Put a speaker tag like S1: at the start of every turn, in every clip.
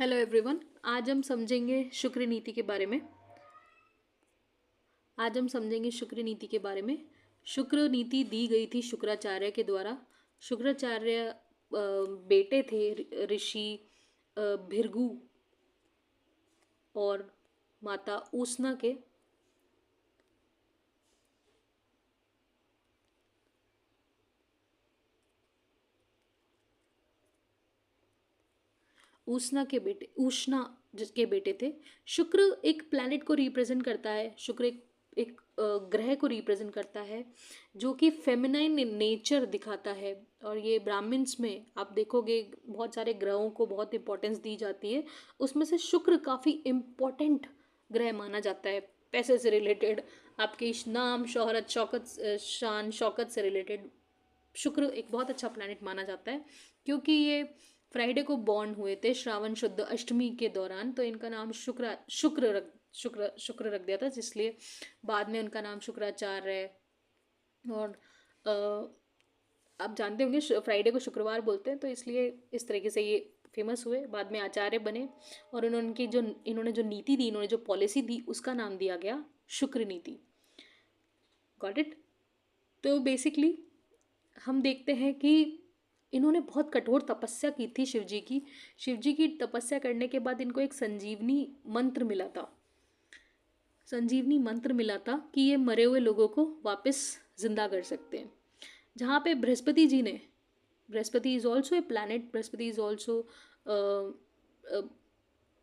S1: Hello everyone. आज हम समझेंगे शुक्र नीति के बारे में। शुक्र नीति दी गई थी शुक्राचार्य के द्वारा। शुक्राचार्य बेटे थे ऋषि भृगु और माता ऊष्ना के। उष्णा जिसके बेटे थे। शुक्र एक प्लैनेट को रिप्रेजेंट करता है। शुक्र एक ग्रह को रिप्रेजेंट करता है जो कि फेमिनाइन नेचर दिखाता है। और ये ब्राह्मण्स में आप देखोगे बहुत सारे ग्रहों को बहुत इंपॉर्टेंस दी जाती है। उसमें से शुक्र काफ़ी इम्पोर्टेंट ग्रह माना जाता है। पैसे से रिलेटेड, आपके नाम शोहरत शौकत शान शौकत से रिलेटेड शुक्र एक बहुत अच्छा प्लैनेट माना जाता है। क्योंकि ये फ्राइडे को बॉर्न हुए थे श्रावण शुद्ध अष्टमी के दौरान, तो इनका नाम शुक्र रख दिया था, जिसलिए बाद में उनका नाम शुक्राचार्य है। और आप जानते होंगे फ्राइडे को शुक्रवार बोलते हैं, तो इसलिए इस तरीके से ये फेमस हुए, बाद में आचार्य बने। और इन्होंने जो नीति दी, इन्होंने जो पॉलिसी दी, उसका नाम दिया गया शुक्र नीति। Got it. तो बेसिकली हम देखते हैं कि इन्होंने बहुत कठोर तपस्या की थी शिव जी की तपस्या करने के बाद इनको एक संजीवनी मंत्र मिला था कि ये मरे हुए लोगों को वापस जिंदा कर सकते हैं। जहाँ पे Brihaspati is also a planet. Brihaspati is also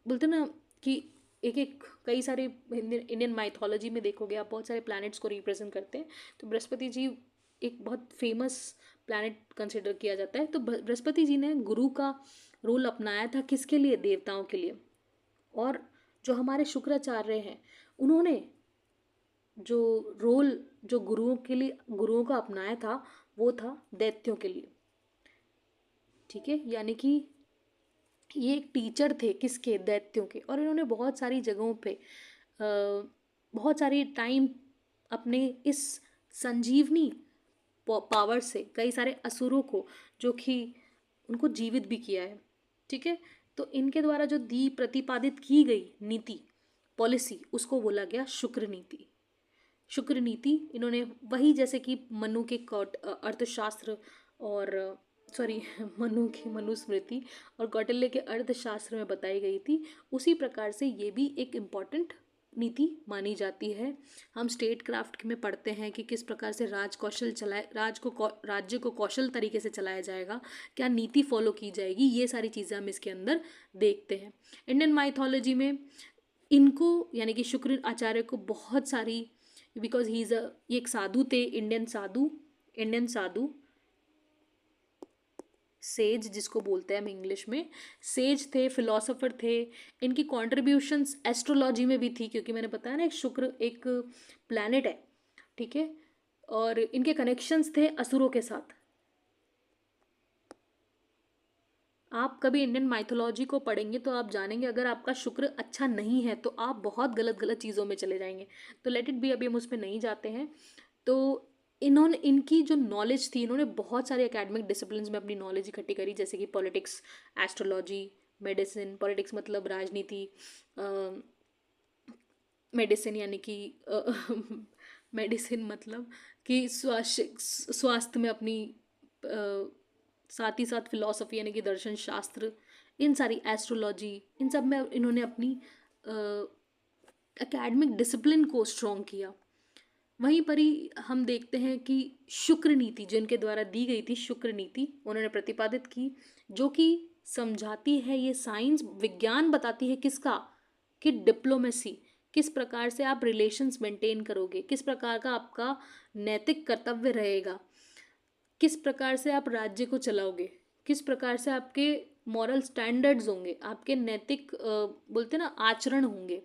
S1: बोलते ना कि एक कई सारे इंडियन माइथोलॉजी में देखोगे आप, बहुत सारे प्लैनेट्स को रिप्रेजेंट करते हैं। तो बृहस्पति जी एक बहुत फेमस प्लैनेट कंसिडर किया जाता है। तो बृहस्पति जी ने गुरु का रोल अपनाया था, किसके लिए? देवताओं के लिए। और जो हमारे शुक्राचार्य हैं, उन्होंने जो रोल जो गुरुओं का अपनाया था, वो था दैत्यों के लिए। ठीक है, यानी कि ये एक टीचर थे किसके? दैत्यों के। और इन्होंने बहुत सारी जगहों पे बहुत सारी टाइम अपने इस संजीवनी पावर से कई सारे असुरों को, जो कि उनको जीवित भी किया है। ठीक है, तो इनके द्वारा जो प्रतिपादित की गई नीति पॉलिसी, उसको बोला गया शुक्र नीति। शुक्र नीति इन्होंने वही, जैसे कि मनु के अर्थशास्त्र और मनुस्मृति और कौटिल्य के अर्थशास्त्र में बताई गई थी, उसी प्रकार से ये भी एक इम्पॉर्टेंट नीति मानी जाती है। हम स्टेट क्राफ्ट में पढ़ते हैं कि किस प्रकार से राज्य को कौशल तरीके से चलाया जाएगा, क्या नीति फॉलो की जाएगी, ये सारी चीज़ें हम इसके अंदर देखते हैं। इंडियन माइथोलॉजी में इनको यानी कि शुक्र आचार्य को बहुत सारी, बिकॉज ही इज ये एक साधु थे, इंडियन साधु सेज जिसको बोलते हैं हम इंग्लिश में, सेज थे, फिलोसोफर थे। इनकी कॉन्ट्रीब्यूशंस एस्ट्रोलॉजी में भी थी, क्योंकि मैंने बताया ना एक शुक्र एक प्लैनेट है। ठीक है, और इनके कनेक्शंस थे असुरों के साथ। आप कभी इंडियन माइथोलॉजी को पढ़ेंगे तो आप जानेंगे, अगर आपका शुक्र अच्छा नहीं है तो आप बहुत गलत चीज़ों में चले जाएंगे। तो लेट इट बी, अभी हम उसमें नहीं जाते हैं। तो इनकी जो नॉलेज थी, इन्होंने बहुत सारे एकेडमिक डिसिप्लिन में अपनी नॉलेज इकट्ठी करी, जैसे कि पॉलिटिक्स, एस्ट्रोलॉजी, मेडिसिन। पॉलिटिक्स मतलब राजनीति, मेडिसिन यानी कि मेडिसिन मतलब कि स्वास्थ्य में अपनी, साथ ही साथ फिलॉसफी यानी कि दर्शन शास्त्र, इन सारी एस्ट्रोलॉजी, इन सब में इन्होंने अपनी एकेडमिक डिसिप्लिन को स्ट्रॉन्ग किया। वहीं पर ही हम देखते हैं कि शुक्र नीति जो इनके द्वारा दी गई थी, शुक्र नीति उन्होंने प्रतिपादित की, जो कि समझाती है, ये साइंस विज्ञान बताती है किसका? कि डिप्लोमेसी, किस प्रकार से आप रिलेशंस मेंटेन करोगे, किस प्रकार का आपका नैतिक कर्तव्य रहेगा, किस प्रकार से आप राज्य को चलाओगे, किस प्रकार से आपके मॉरल स्टैंडर्ड्स होंगे, आपके नैतिक बोलते ना आचरण होंगे।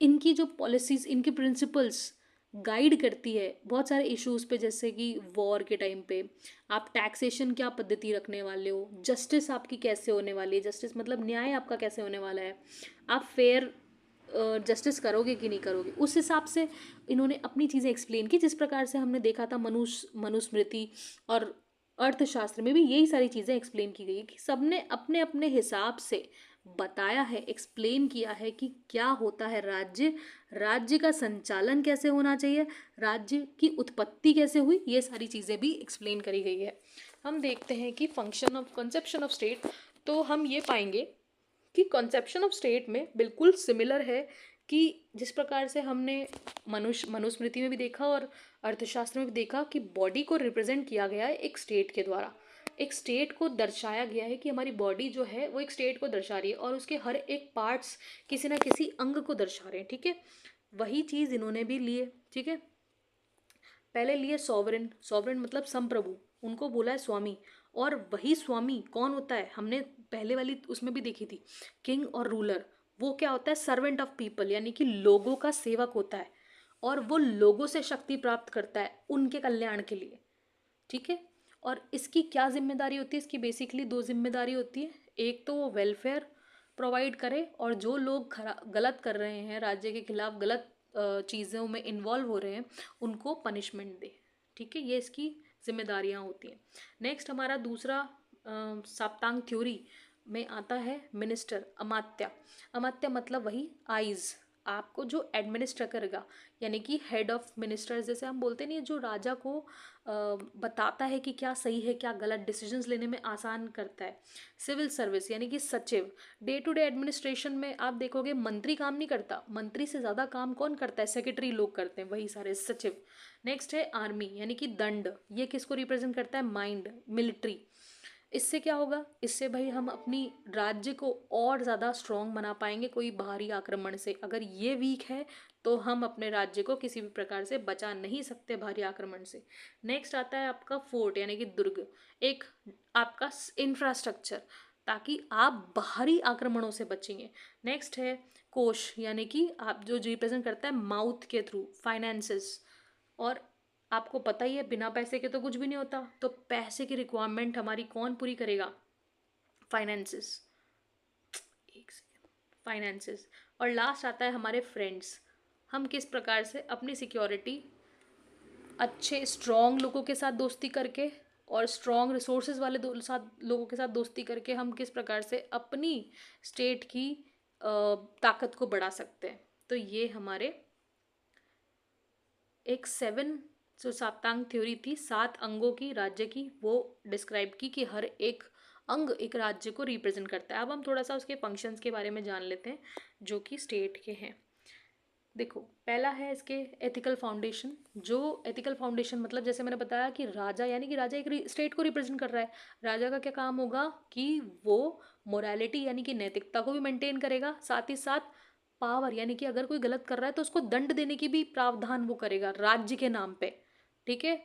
S1: इनकी जो पॉलिसीज, इनके प्रिंसिपल्स गाइड करती है बहुत सारे इश्यूज पे, जैसे कि वॉर के टाइम पे आप टैक्सेशन क्या पद्धति रखने वाले हो, जस्टिस आपकी कैसे होने वाली है, जस्टिस मतलब न्याय आपका कैसे होने वाला है, आप फेयर जस्टिस करोगे कि नहीं करोगे, उस हिसाब से इन्होंने अपनी चीज़ें एक्सप्लेन की। जिस प्रकार से हमने देखा था मनुस्मृति और अर्थशास्त्र में भी यही सारी चीज़ें एक्सप्लेन की गई कि सबने अपने अपने हिसाब से बताया है, एक्सप्लेन किया है कि क्या होता है राज्य, राज्य का संचालन कैसे होना चाहिए, राज्य की उत्पत्ति कैसे हुई, ये सारी चीज़ें भी एक्सप्लेन करी गई है। हम देखते हैं कि function of conception of state, तो हम ये पाएंगे कि कंसेप्शन ऑफ स्टेट में बिल्कुल सिमिलर है कि जिस प्रकार से हमने मनुस्मृति में भी देखा और अर्थशास्त्र में भी देखा कि बॉडी को रिप्रेजेंट किया गया है एक स्टेट के द्वारा, एक स्टेट को दर्शाया गया है कि हमारी बॉडी जो है वो एक स्टेट को दर्शा रही है और उसके हर एक पार्ट्स किसी ना किसी अंग को दर्शा रहे हैं, ठीक है। वही चीज़ इन्होंने भी लिए, ठीक है। पहले लिए सॉवरेन, सॉवरेन मतलब संप्रभु, उनको बोला है स्वामी, और वही स्वामी कौन होता है, हमने पहले वाली उसमें भी देखी थी, किंग और रूलर, वो क्या होता है, सर्वेंट ऑफ पीपल, यानी कि लोगों का सेवक होता है और वो लोगों से शक्ति प्राप्त करता है उनके कल्याण के लिए, ठीक है। और इसकी क्या जिम्मेदारी होती है, इसकी बेसिकली दो जिम्मेदारी होती है, एक तो वो वेलफेयर प्रोवाइड करे और जो लोग गलत कर रहे हैं, राज्य के खिलाफ गलत चीज़ों में इन्वॉल्व हो रहे हैं, उनको पनिशमेंट दे, ठीक है। ये इसकी जिम्मेदारियां होती हैं। नेक्स्ट हमारा दूसरा सप्तांग थ्योरी में आता है मिनिस्टर, अमात्य। अमात्य मतलब वही आइज, आपको जो एडमिनिस्टर करेगा, यानी कि हेड ऑफ मिनिस्टर्स जैसे हम बोलते नहीं है, जो राजा को बताता है कि क्या सही है क्या गलत, डिसीजंस लेने में आसान करता है। सिविल सर्विस यानी कि सचिव, डे टू डे एडमिनिस्ट्रेशन में आप देखोगे मंत्री काम नहीं करता, मंत्री से ज़्यादा काम कौन करता है, सेक्रेटरी लोग करते हैं, वही सारे सचिव। नेक्स्ट है आर्मी यानी कि दंड, ये किसको रिप्रेजेंट करता है, माइंड, मिलिट्री। इससे क्या होगा, इससे भाई हम अपनी राज्य को और ज़्यादा स्ट्रॉन्ग बना पाएंगे कोई बाहरी आक्रमण से। अगर ये वीक है तो हम अपने राज्य को किसी भी प्रकार से बचा नहीं सकते बाहरी आक्रमण से। नेक्स्ट आता है आपका फोर्ट यानी कि दुर्ग, एक आपका इंफ्रास्ट्रक्चर, ताकि आप बाहरी आक्रमणों से बचेंगे। नेक्स्ट है कोष यानी कि आप जो रिप्रेजेंट करता है माउथ के थ्रू, फाइनेंसेस। और आपको पता ही है बिना पैसे के तो कुछ भी नहीं होता, तो पैसे की रिक्वायरमेंट हमारी कौन पूरी करेगा, फाइनेंसेस, एक सेकेंड, फाइनेंसेस। और लास्ट आता है हमारे फ्रेंड्स, हम किस प्रकार से अपनी सिक्योरिटी अच्छे स्ट्रॉन्ग लोगों के साथ दोस्ती करके और स्ट्रॉन्ग रिसोर्सेज वाले लोगों के साथ दोस्ती करके हम किस प्रकार से अपनी स्टेट की ताकत को बढ़ा सकते हैं। तो ये हमारे एक 7 जो सप्तांग थ्योरी थी, 7 अंगों की राज्य की, वो डिस्क्राइब की कि हर एक अंग एक राज्य को रिप्रेजेंट करता है। अब हम थोड़ा सा उसके फंक्शंस के बारे में जान लेते हैं जो कि स्टेट के हैं। देखो पहला है इसके एथिकल फाउंडेशन, जो एथिकल फाउंडेशन मतलब जैसे मैंने बताया कि राजा, यानी कि राजा एक स्टेट को रिप्रेजेंट कर रहा है, राजा का क्या काम होगा कि वो मोरालिटी यानी कि नैतिकता को भी मेंटेन करेगा, साथ ही साथ पावर यानी कि अगर कोई गलत कर रहा है तो उसको दंड देने की भी प्रावधान वो करेगा राज्य के नाम पे, ठीक है।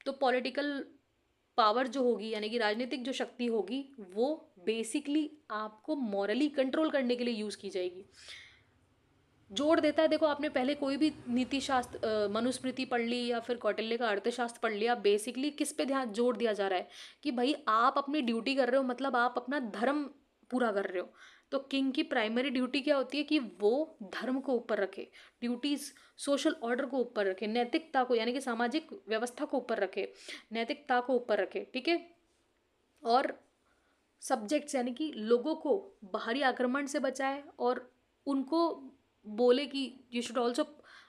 S1: तो पॉलिटिकल पावर जो होगी यानी कि राजनीतिक जो शक्ति होगी वो बेसिकली आपको मॉरली कंट्रोल करने के लिए यूज की जाएगी। जोड़ देता है, देखो आपने पहले कोई भी नीति शास्त्र मनुस्मृति पढ़ ली या फिर कौटिल्य का अर्थशास्त्र पढ़ लिया, बेसिकली किस पे ध्यान जोड़ दिया जा रहा है कि भाई आप अपनी ड्यूटी कर रहे हो, मतलब आप अपना धर्म पूरा कर रहे हो। तो किंग की प्राइमरी ड्यूटी क्या होती है कि वो धर्म को ऊपर रखे, ड्यूटीज सोशल ऑर्डर को ऊपर रखे, नैतिकता को यानी कि सामाजिक व्यवस्था को ऊपर रखे, नैतिकता को ऊपर रखे, ठीक है। और सब्जेक्ट्स यानी कि लोगों को बाहरी आक्रमण से बचाए और उनको बोले कि यू शुड ऑल्सो,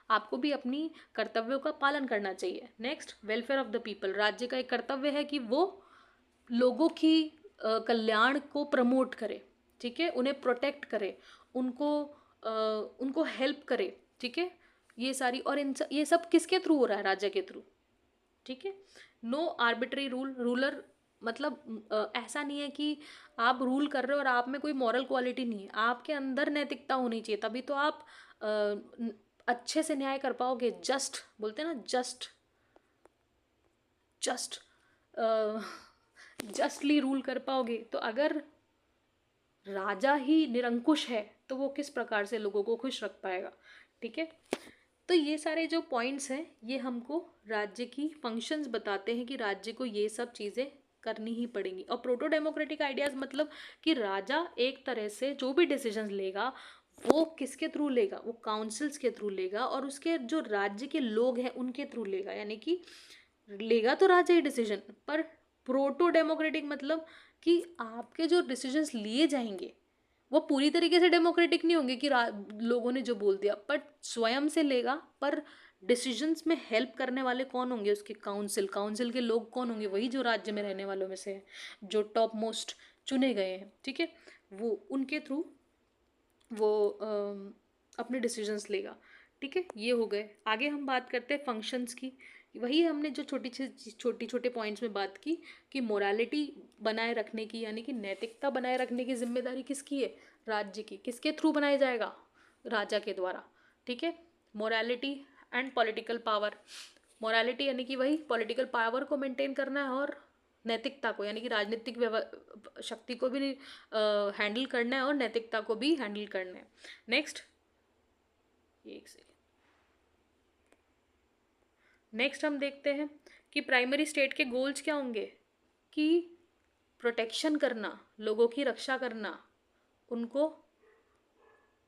S1: आपको भी अपनी कर्तव्यों का पालन करना चाहिए। Next welfare of the people, राज्य का एक कर्तव्य है कि वो लोगों की कल्याण को प्रमोट करे, ठीक है, उन्हें प्रोटेक्ट करे, उनको उनको हेल्प करे, ठीक है। ये सारी और ये सब किसके थ्रू हो रहा है, राज्य के थ्रू, ठीक है। नो आर्बिट्री रूल, रूलर मतलब ऐसा नहीं है कि आप रूल कर रहे हो और आप में कोई मॉरल क्वालिटी नहीं है, आपके अंदर नैतिकता होनी चाहिए, तभी तो आप अच्छे से न्याय कर पाओगे, जस्ट बोलते हैं ना, जस्ट जस्ट जस्टली रूल कर पाओगे। तो अगर राजा ही निरंकुश है तो वो किस प्रकार से लोगों को खुश रख पाएगा, ठीक है। तो ये सारे जो पॉइंट्स हैं ये हमको राज्य की फंक्शंस बताते हैं कि राज्य को ये सब चीज़ें करनी ही पड़ेंगी। और प्रोटो डेमोक्रेटिक आइडियाज़ मतलब कि राजा एक तरह से जो भी डिसीजंस लेगा वो किसके थ्रू लेगा, वो काउंसिल्स के थ्रू लेगा और उसके जो राज्य के लोग हैं उनके थ्रू लेगा, यानी कि लेगा तो राजा ही डिसीजन, पर प्रोटो डेमोक्रेटिक मतलब कि आपके जो डिसीजंस लिए जाएंगे वो पूरी तरीके से डेमोक्रेटिक नहीं होंगे कि लोगों ने जो बोल दिया, बट स्वयं से लेगा। पर डिसीजंस में हेल्प करने वाले कौन होंगे? उसके काउंसिल, काउंसिल के लोग कौन होंगे? वही जो राज्य में रहने वालों में से हैं, जो टॉप मोस्ट चुने गए हैं, ठीक है, वो उनके थ्रू वो अपने डिसीजंस लेगा, ठीक है। ये हो गए। आगे हम बात करते हैं फंक्शंस की। वही हमने जो छोटी छोटे पॉइंट्स में बात की कि मोरालिटी बनाए रखने की, यानी कि नैतिकता बनाए रखने की जिम्मेदारी किसकी है? राज्य की। किसके थ्रू बनाया जाएगा? राजा के द्वारा, ठीक है। Morality and political power. Morality यानी कि वही पॉलिटिकल पावर को मेंटेन करना है, और नैतिकता को यानी कि राजनीतिक शक्ति को भी हैंडल करना है, और नैतिकता को भी हैंडल करना है। नेक्स्ट, एक सेकेंड, नेक्स्ट हम देखते हैं कि प्राइमरी स्टेट के गोल्स क्या होंगे? कि प्रोटेक्शन करना, लोगों की रक्षा करना, उनको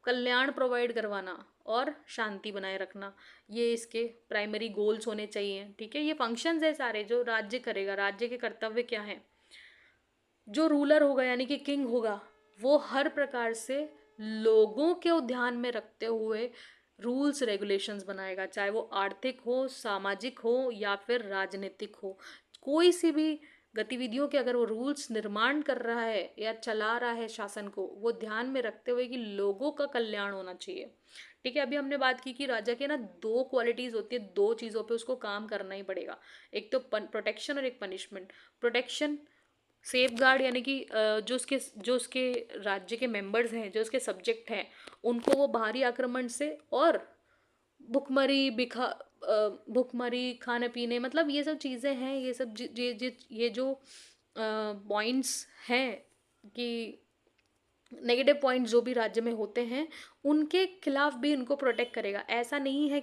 S1: कल्याण प्रोवाइड करवाना और शांति बनाए रखना, ये इसके प्राइमरी गोल्स होने चाहिए, ठीक है। ये फंक्शंस है सारे जो राज्य करेगा। राज्य के कर्तव्य क्या हैं? जो रूलर होगा यानी कि किंग होगा, वो हर प्रकार से लोगों के ध्यान में रखते हुए रूल्स रेगुलेशंस बनाएगा, चाहे वो आर्थिक हो, सामाजिक हो, या फिर राजनीतिक हो। कोई सी भी गतिविधियों के अगर वो रूल्स निर्माण कर रहा है या चला रहा है शासन को, वो ध्यान में रखते हुए कि लोगों का कल्याण होना चाहिए, ठीक है। अभी हमने बात की कि राजा के ना दो क्वालिटीज होती है, दो चीज़ों पे उसको काम करना ही पड़ेगा, एक तो प्रोटेक्शन और एक पनिशमेंट। प्रोटेक्शन, सेफ गार्ड, यानी कि जो उसके राज्य के मेंबर्स हैं, जो उसके सब्जेक्ट हैं, उनको वो बाहरी आक्रमण से और भुखमरी, खाने पीने, मतलब ये सब चीज़ें हैं, ये सब ये जो पॉइंट्स हैं कि नेगेटिव पॉइंट जो भी राज्य में होते हैं, उनके खिलाफ भी उनको प्रोटेक्ट करेगा। अ, ऐसा नहीं है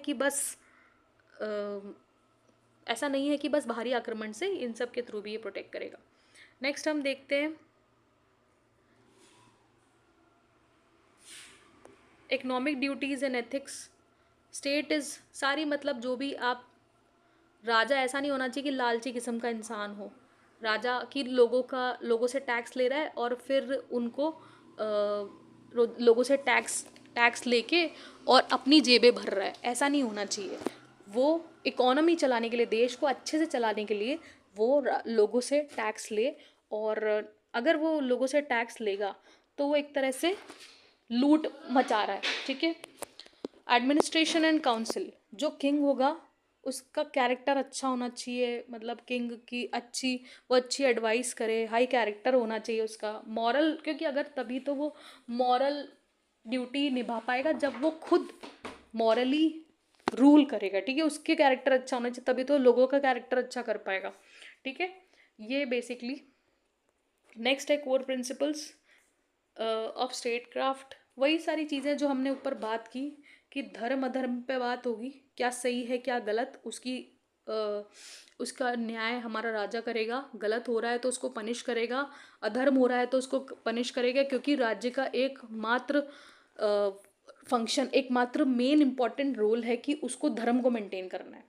S1: कि बस बाहरी आक्रमण से, इन सब के थ्रू भी ये प्रोटेक्ट करेगा। नेक्स्ट हम देखते हैं economic duties and ethics. State is सारी, मतलब जो भी आप, राजा ऐसा नहीं होना चाहिए कि लालची किस्म का इंसान हो। राजा की लोगों से टैक्स ले रहा है और फिर उनको लोगों से टैक्स टैक्स लेके और अपनी जेबें भर रहा है, ऐसा नहीं होना चाहिए। वो इकोनॉमी चलाने के लिए, देश को अच्छे से चलाने के लिए वो लोगों से टैक्स ले, और अगर वो लोगों से टैक्स लेगा तो वो एक तरह से लूट मचा रहा है, ठीक है। एडमिनिस्ट्रेशन एंड काउंसिल, जो किंग होगा उसका कैरेक्टर अच्छा होना चाहिए, मतलब किंग की वो अच्छी एडवाइस करे, हाई कैरेक्टर होना चाहिए उसका, मॉरल, क्योंकि अगर तभी तो वो मॉरल ड्यूटी निभा पाएगा जब वो खुद मॉरली रूल करेगा, ठीक है। उसके कैरेक्टर अच्छा होना चाहिए, तभी तो लोगों का कैरेक्टर अच्छा कर पाएगा, ठीक है। ये बेसिकली। नेक्स्ट है core principles of state craft. वही सारी चीज़ें जो हमने ऊपर बात की कि धर्म अधर्म पे बात होगी, क्या सही है क्या गलत, उसका न्याय हमारा राजा करेगा। गलत हो रहा है तो उसको पनिश करेगा, अधर्म हो रहा है तो उसको पनिश करेगा, क्योंकि राज्य का एकमात्र फंक्शन, एकमात्र मेन इंपॉर्टेंट रोल है कि उसको धर्म को मेंटेन करना है,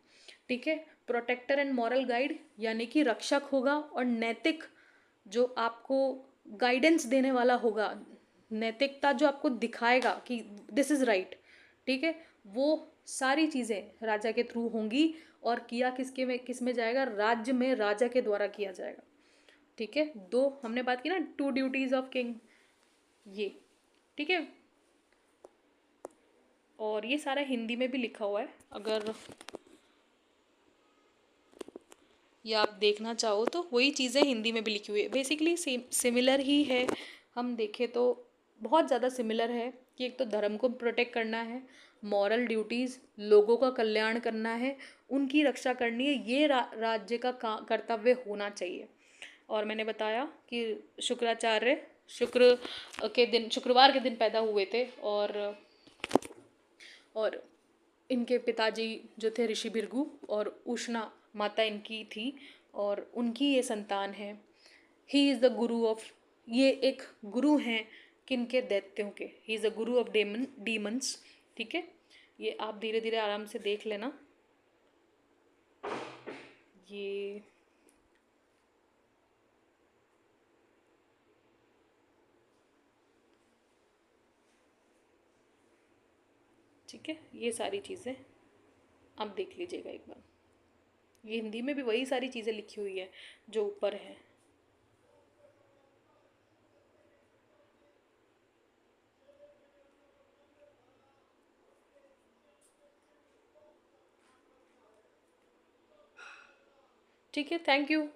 S1: ठीक है। प्रोटेक्टर एंड मॉरल गाइड, यानी कि रक्षक होगा और नैतिक जो आपको गाइडेंस देने वाला होगा, नैतिकता जो आपको दिखाएगा कि दिस इज़ राइट, ठीक है। वो सारी चीज़ें राजा के थ्रू होंगी, और किया किस में जाएगा? राज्य में राजा के द्वारा किया जाएगा, ठीक है। दो हमने बात की ना, टू ड्यूटीज ऑफ किंग, ये, ठीक है। और ये सारा हिंदी में भी लिखा हुआ है, अगर ये आप देखना चाहो तो वही चीज़ें हिंदी में भी लिखी हुई है, बेसिकली सिमिलर ही है। हम देखें तो बहुत ज़्यादा सिमिलर है कि एक तो धर्म को प्रोटेक्ट करना है, मॉरल ड्यूटीज़, लोगों का कल्याण करना है, उनकी रक्षा करनी है, ये राज्य का कर्तव्य होना चाहिए। और मैंने बताया कि शुक्राचार्य शुक्रवार के दिन पैदा हुए थे, और इनके पिताजी जो थे ऋषि भृगु, और उष्णा माता इनकी थी, और उनकी ये संतान है। He is the Guru of, ये एक गुरु हैं किनके? दैत्यों के। He is the Guru of demons, ठीक है। ये आप धीरे धीरे आराम से देख लेना। ये ठीक है, ये सारी चीज़ें आप देख लीजिएगा एक बार। ये हिंदी में भी वही सारी चीज़ें लिखी हुई है जो ऊपर है। ठीक है, थैंक यू।